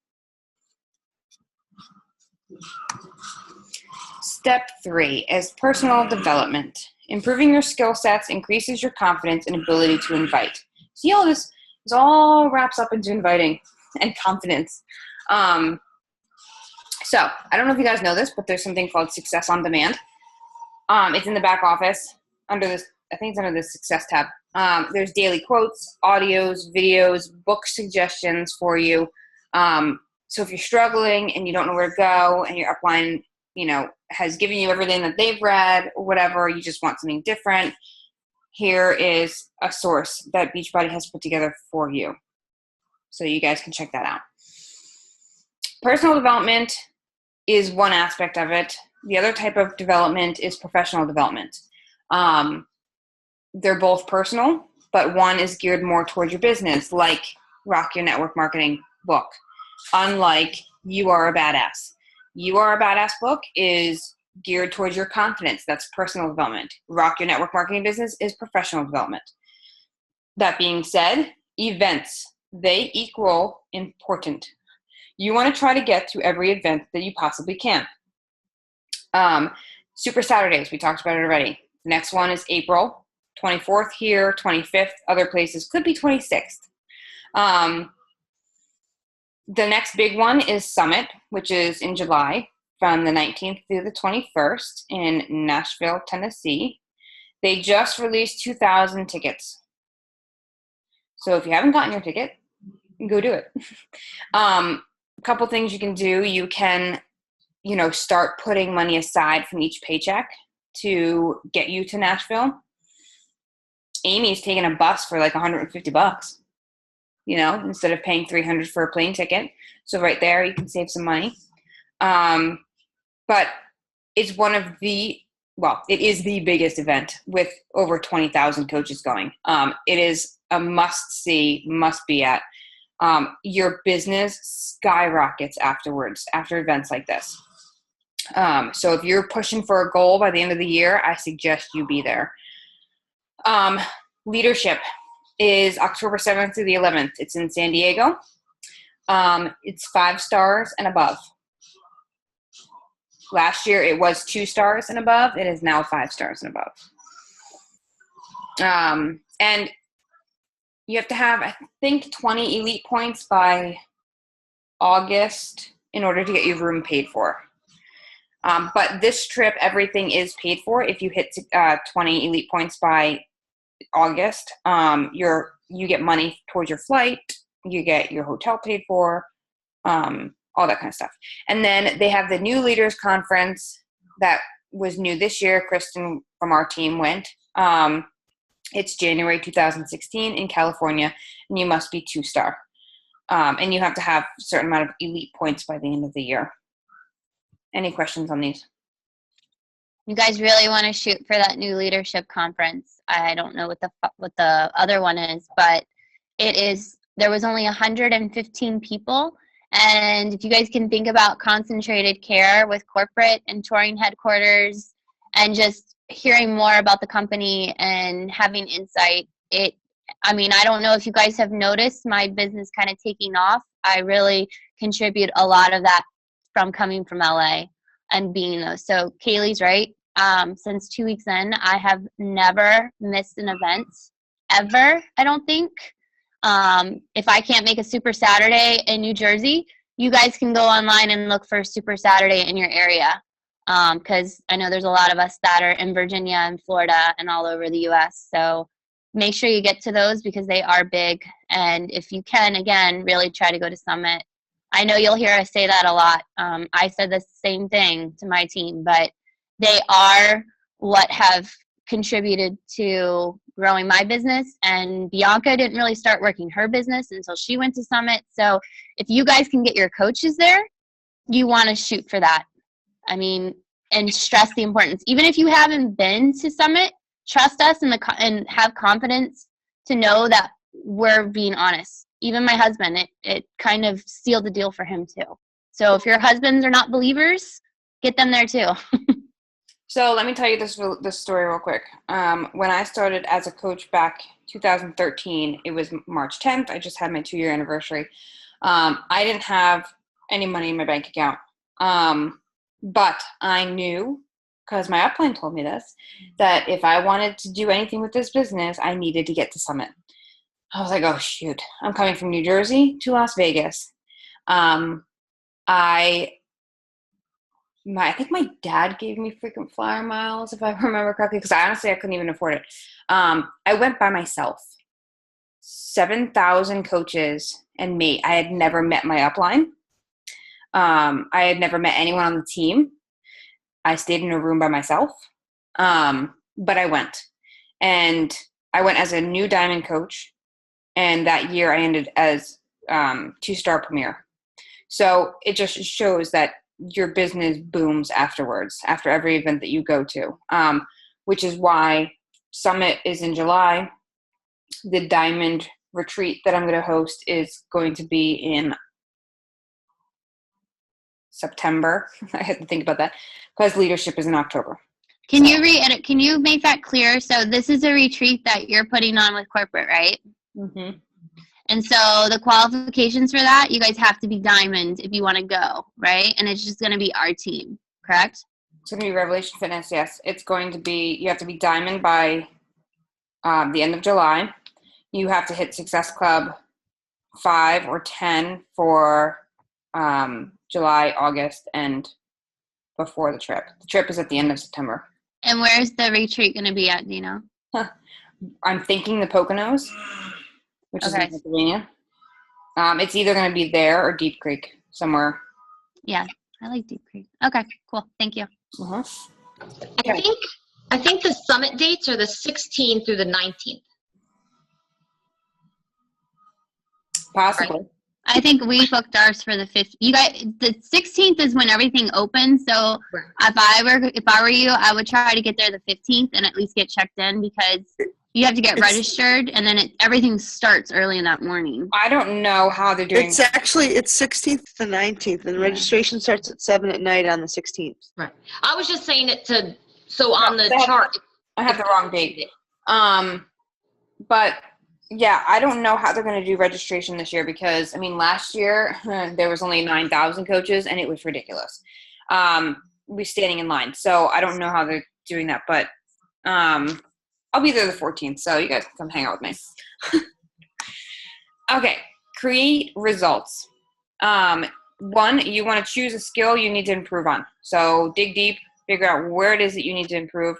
Step 3 is personal development. Improving your skill sets increases your confidence and ability to invite. See, all this all wraps up into inviting and confidence. So I don't know if you guys know this, but there's something called Success on Demand. It's in the back office under this. I think it's under the success tab. There's daily quotes, audios, videos, book suggestions for you. So if you're struggling and you don't know where to go and your upline, has given you everything that they've read or whatever, you just want something different, here is a source that Beachbody has put together for you. So you guys can check that out. Personal development is one aspect of it. The other type of development is professional development. They're both personal, but one is geared more towards your business, like Rock Your Network Marketing book. Unlike You Are a Badass. You Are a Badass book is geared towards your confidence. That's personal development. Rock Your Network Marketing business is professional development. That being said, events, they equal important. You want to try to get to every event that you possibly can. Super Saturdays, we talked about it already. The next one is April 24th here, 25th, other places, could be 26th. The next big one is Summit, which is in July from the 19th through the 21st in Nashville, Tennessee. They just released 2,000 tickets. So if you haven't gotten your ticket, go do it. A couple things you can do. You can, start putting money aside from each paycheck to get you to Nashville. Amy's taking a bus for like $150, instead of paying $300 for a plane ticket. So right there, you can save some money. But it's it is the biggest event with over 20,000 coaches going. It is a must-see, must-be at. Your business skyrockets after events like this. So if you're pushing for a goal by the end of the year, I suggest you be there. Leadership is October 7th through the 11th. It's in San Diego. It's 5 stars and above. Last year it was 2 stars and above. It is now 5 stars and above. And you have to have, I think, 20 elite points by August in order to get your room paid for. But this trip, everything is paid for. If you hit 20 elite points by August, you get money towards your flight, you get your hotel paid for, all that kind of stuff. And then they have the New Leaders Conference that was new this year. Kristen from our team went. It's January 2016 in California, and you must be 2-star. And you have to have a certain amount of elite points by the end of the year. Any questions on these?
You guys really want to shoot for that New Leadership Conference. I don't know what the other one is, but there was only 115 people. And if you guys can think about concentrated care with corporate and touring headquarters and just hearing more about the company and having insight, I don't know if you guys have noticed my business kind of taking off. I really contribute a lot of that from coming from LA and being those. So Kaileigh's right. Since 2 weeks in, I have never missed an event ever, I don't think. If I can't make a Super Saturday in New Jersey, you guys can go online and look for Super Saturday in your area. Because I know there's a lot of us that are in Virginia and Florida and all over the U.S. So make sure you get to those because they are big. And if you can, again, really try to go to Summit. I know you'll hear us say that a lot. I said the same thing to my team, but they are what have contributed to growing my business. And Bianca didn't really start working her business until she went to Summit. So if you guys can get your coaches there, you want to shoot for that. And stress the importance. Even if you haven't been to Summit, trust us and have confidence to know that we're being honest. Even my husband, it kind of sealed the deal for him too. So if your husbands are not believers, get them there too.
So let me tell you this story real quick. When I started as a coach back 2013, it was March 10th. I just had my 2-year anniversary. I didn't have any money in my bank account. But I knew, because my upline told me this, that if I wanted to do anything with this business, I needed to get to Summit. I was like, oh, shoot. I'm coming from New Jersey to Las Vegas. I I think my dad gave me frequent flyer miles, if I remember correctly, because I couldn't even afford it. I went by myself. 7,000 coaches and me. I had never met my upline. I had never met anyone on the team. I stayed in a room by myself. But I went. And I went as a new diamond coach. And that year I ended as 2-star premier. So it just shows that your business booms afterwards, after every event that you go to, which is why Summit is in July. The diamond retreat that I'm going to host is going to be in September. I had to think about that because leadership is in October.
Can you make that clear? So this is a retreat that you're putting on with corporate, right?
Mm-hmm.
And so the qualifications for that, you guys have to be diamond if you want to go, right? And it's just going to be our team, correct?
It's going to be Revelation Fitness, yes. It's going to be, you have to be diamond by the end of July. You have to hit Success Club 5 or 10 for July, August, and before the trip. The trip is at the end of September.
And where's the retreat going to be at, do you know?
I'm thinking the Poconos, which is in Pennsylvania. It's either going to be there or Deep Creek, somewhere.
Yeah, I like Deep Creek. Okay, cool. Thank you.
Uh-huh.
I think the summit dates are the 16th through the 19th.
Possibly.
Right.
I think we booked ours for the 5th. You guys, the 16th is when everything opens. So if I were you, I would try to get there the 15th and at least get checked in, because you have to get registered, and then everything starts early in that morning.
I don't know how they're doing.
It's 16th to the 19th, and registration starts at 7 at night on the 16th.
Right. I was just saying it on the chart.
I have the wrong date. But yeah, I don't know how they're going to do registration this year, because I mean, last year there was only 9,000 coaches and it was ridiculous. We standing in line. So I don't know how they're doing that, but I'll be there the 14th. So you guys can come hang out with me. Okay. Create results. One, you want to choose a skill you need to improve on. So dig deep, figure out where it is that you need to improve.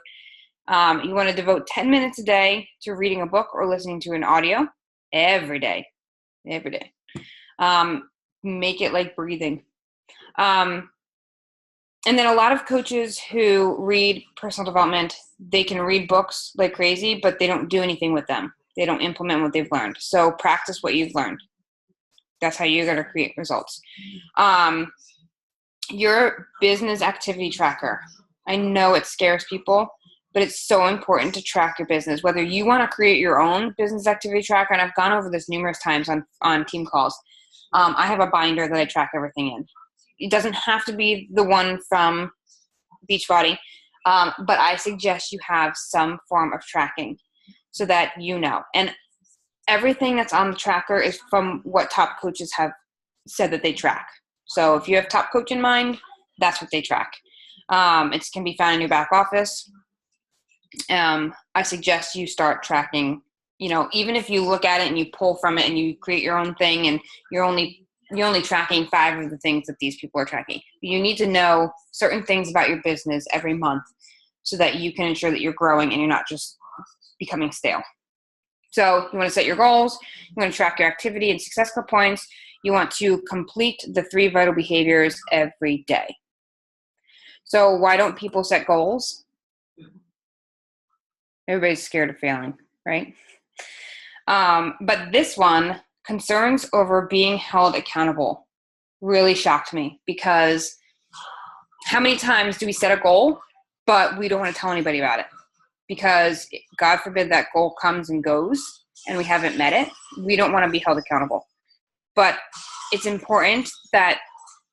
You want to devote 10 minutes a day to reading a book or listening to an audio every day. Make it like breathing. And then a lot of coaches who read personal development, they can read books like crazy, but they don't do anything with them. They don't implement what they've learned. So practice what you've learned. That's how you're going to create results. Your business activity tracker. I know it scares people, but it's so important to track your business. Whether you want to create your own business activity tracker, and I've gone over this numerous times on team calls. I have a binder that I track everything in. It doesn't have to be the one from Beachbody, but I suggest you have some form of tracking so that you know. And everything that's on the tracker is from what top coaches have said that they track. So if you have top coach in mind, that's what they track. It can be found in your back office. I suggest you start tracking, even if you look at it and you pull from it and you create your own thing, and you're only tracking 5 of the things that these people are tracking. You need to know certain things about your business every month so that you can ensure that you're growing and you're not just becoming stale. So you want to set your goals. You want to track your activity and success club points. You want to complete the 3 vital behaviors every day. So why don't people set goals? Everybody's scared of failing, right? But this one, concerns over being held accountable, really shocked me, because how many times do we set a goal, but we don't want to tell anybody about it? Because God forbid that goal comes and goes and we haven't met it. We don't want to be held accountable. But it's important that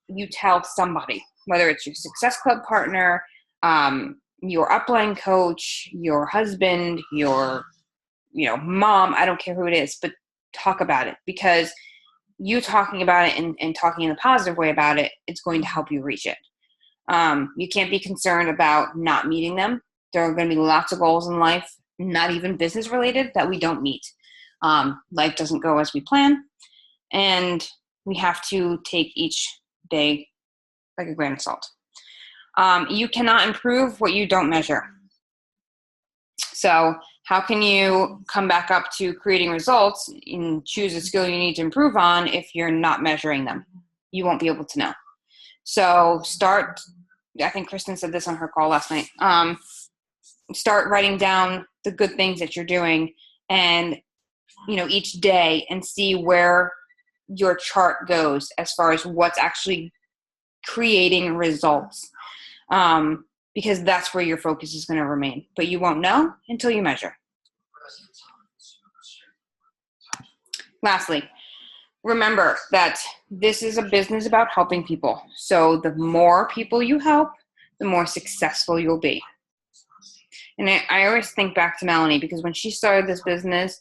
you tell somebody, whether it's your Success Club partner, your upline coach, your husband, your mom, I don't care who it is, but talk about it, because you talking about it and talking in a positive way about it, it's going to help you reach it. You can't be concerned about not meeting them. There are going to be lots of goals in life, not even business related, that we don't meet. Life doesn't go as we plan, and we have to take each day like a grain of salt. You cannot improve what you don't measure. So how can you come back up to creating results and choose a skill you need to improve on if you're not measuring them? You won't be able to know. So I think Kristen said this on her call last night, start writing down the good things that you're doing and, each day, and see where your chart goes as far as what's actually creating results. Because that's where your focus is going to remain. But you won't know until you measure. Lastly, remember that this is a business about helping people. So the more people you help, the more successful you'll be. And I always think back to Melanie, because when she started this business,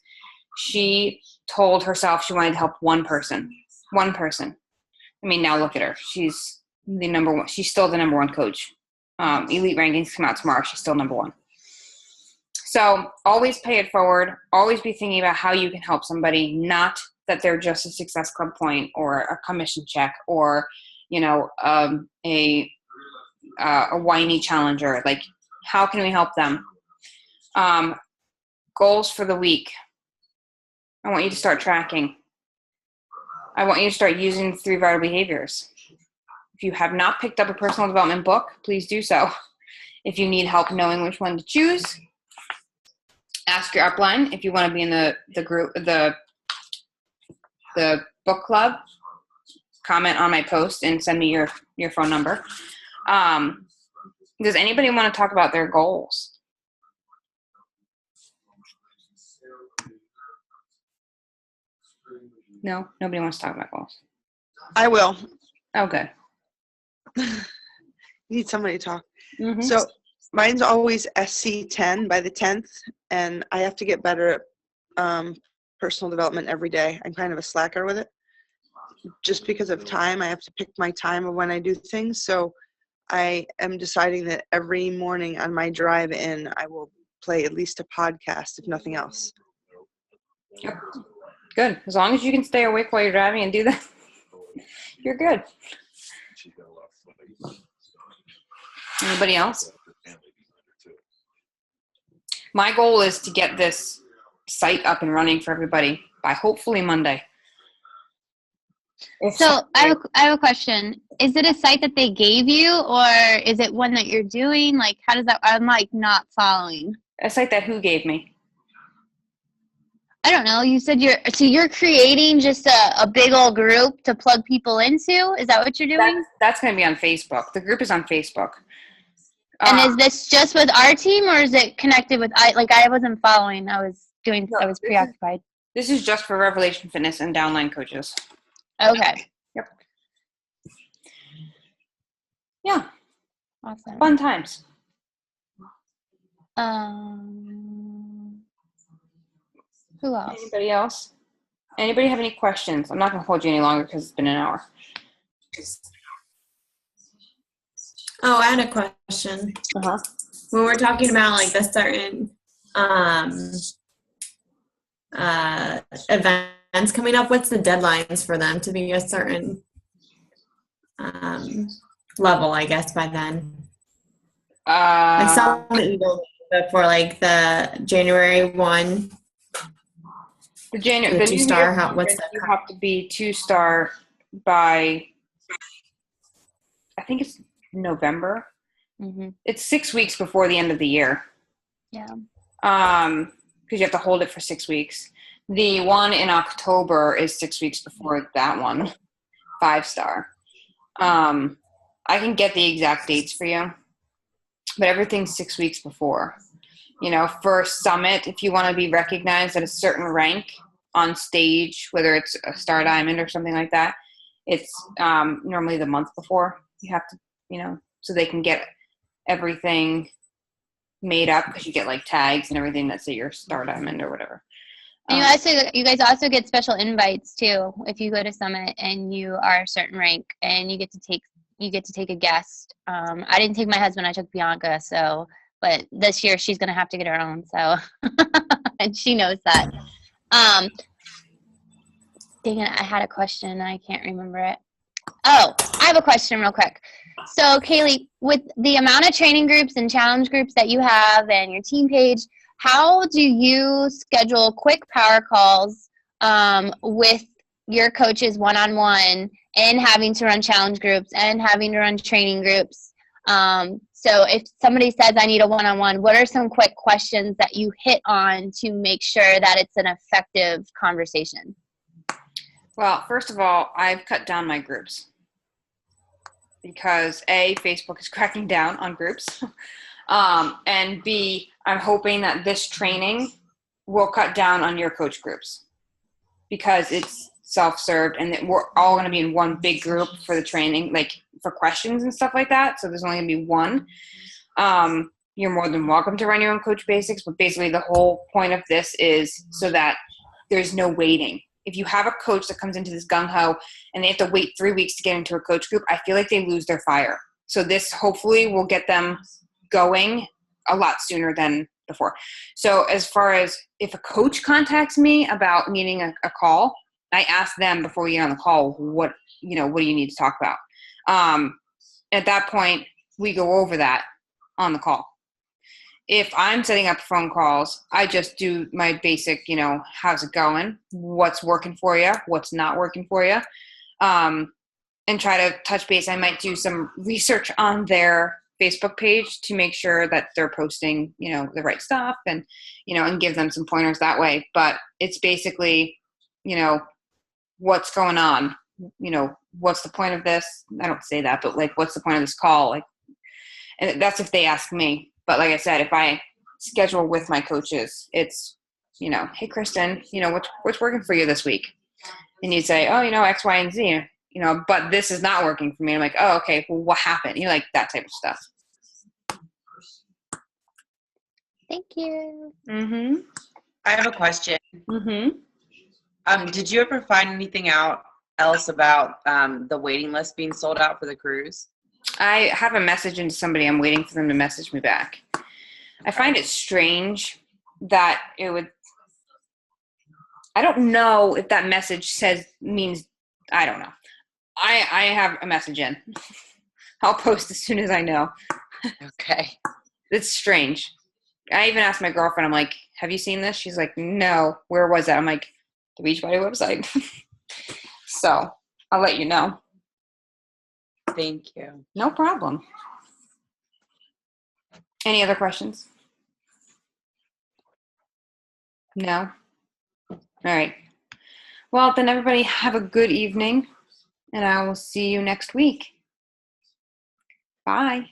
she told herself she wanted to help one person. One person. I mean, now look at her. She's the number one. She's still the number one coach. Elite rankings come out tomorrow. She's still number one. So always pay it forward. Always be thinking about how you can help somebody, not that they're just a Success Club point or a commission check or, a whiny challenger. Like, how can we help them? Goals for the week. I want you to start tracking. I want you to start using the 3 vital behaviors. If you have not picked up a personal development book, please do so. If you need help knowing which one to choose, ask your upline. If you want to be in the group, the book club, comment on my post and send me your phone number. Does anybody want to talk about their goals? No, nobody wants to talk about goals.
I will.
Oh, good.
Need somebody to talk.
Mm-hmm.
So mine's always SC10 by the 10th, and I have to get better at personal development every day. I'm kind of a slacker with it. Just because of time, I have to pick my time of when I do things. So I am deciding that every morning on my drive in, I will play at least a podcast, if nothing else.
Yep. Good. As long as you can stay awake while you're driving and do that, you're good. Anybody else? My goal is to get this site up and running for everybody by hopefully Monday.
So I have a question. Is it a site that they gave you, or is it one that you're doing? Like, how does that? I'm like not following.
A site that who gave me?
I don't know. You said you're creating just a big old group to plug people into. Is that what you're doing?
That's going to be on Facebook. The group is on Facebook.
And is this just with our team, or is it connected with I wasn't following. I was preoccupied.
This is just for Revelation Fitness and downline coaches.
Okay.
Yep. Yeah.
Awesome.
Fun times.
Who else?
Anybody else? Anybody have any questions? I'm not going to hold you any longer because it's been an hour.
Oh, I had a question.
Uh-huh.
When we're talking about like the certain events coming up, what's the deadlines for them to be a certain level, I guess, by then? Like some for like the January 1.
The
2-star, what's that?
You have to be 2-star by, I think it's November.
Mm-hmm.
It's 6 weeks before the end of the year.
Yeah.
Because you have to hold it for 6 weeks. The one in October is 6 weeks before that one, 5-star. I can get the exact dates for you, but everything's 6 weeks before. For Summit, if you want to be recognized at a certain rank on stage, whether it's a Star Diamond or something like that, it's normally the month before. You have to, so they can get everything made up, because you get like tags and everything that say you're Star Diamond or whatever.
And you guys also get special invites too if you go to Summit and you are a certain rank, and you get to take a guest. I didn't take my husband; I took Bianca. But this year she's gonna have to get her own. So, and she knows that. Dang it! I had a question and I can't remember it. Oh, I have a question real quick. So, Kaileigh, with the amount of training groups and challenge groups that you have and your team page, how do you schedule quick power calls with your coaches one-on-one and having to run challenge groups and having to run training groups? So if somebody says, I need a one-on-one, what are some quick questions that you hit on to make sure that it's an effective conversation?
Well, first of all, I've cut down my groups because A, Facebook is cracking down on groups, and B, I'm hoping that this training will cut down on your coach groups because it's self-served and that we're all going to be in one big group for the training, like for questions and stuff like that. So there's only going to be one. You're more than welcome to run your own coach basics, but basically the whole point of this is so that there's no waiting. If you have a coach that comes into this gung-ho and they have to wait 3 weeks to get into a coach group, I feel like they lose their fire. So this hopefully will get them going a lot sooner than before. So as far as if a coach contacts me about needing a call, I ask them before we get on the call, what do you need to talk about? At that point, we go over that on the call. If I'm setting up phone calls, I just do my basic, how's it going? What's working for you? What's not working for you? And try to touch base. I might do some research on their Facebook page to make sure that they're posting, the right stuff and give them some pointers that way. But it's basically, what's going on? What's the point of this? I don't say that, but like, what's the point of this call? And that's if they ask me. But like I said, if I schedule with my coaches, it's, hey, Kristen, what's working for you this week? And you say, oh, X, Y, and Z, but this is not working for me. I'm like, oh, okay, well, what happened? Like that type of stuff.
Thank you.
Mm-hmm.
I have a question.
Mm-hmm.
Did you ever find anything out else about the waiting list being sold out for the cruise?
I have a message into somebody. I'm waiting for them to message me back. I find it strange that it would. I don't know if that message means. I don't know. I have a message in. I'll post as soon as I know.
Okay.
It's strange. I even asked my girlfriend. I'm like, "Have you seen this?" She's like, "No. Where was that?" I'm like, "The Beachbody website." So I'll let you know.
Thank you.
No problem. Any other questions? No? All right. Well, then everybody have a good evening, and I will see you next week. Bye.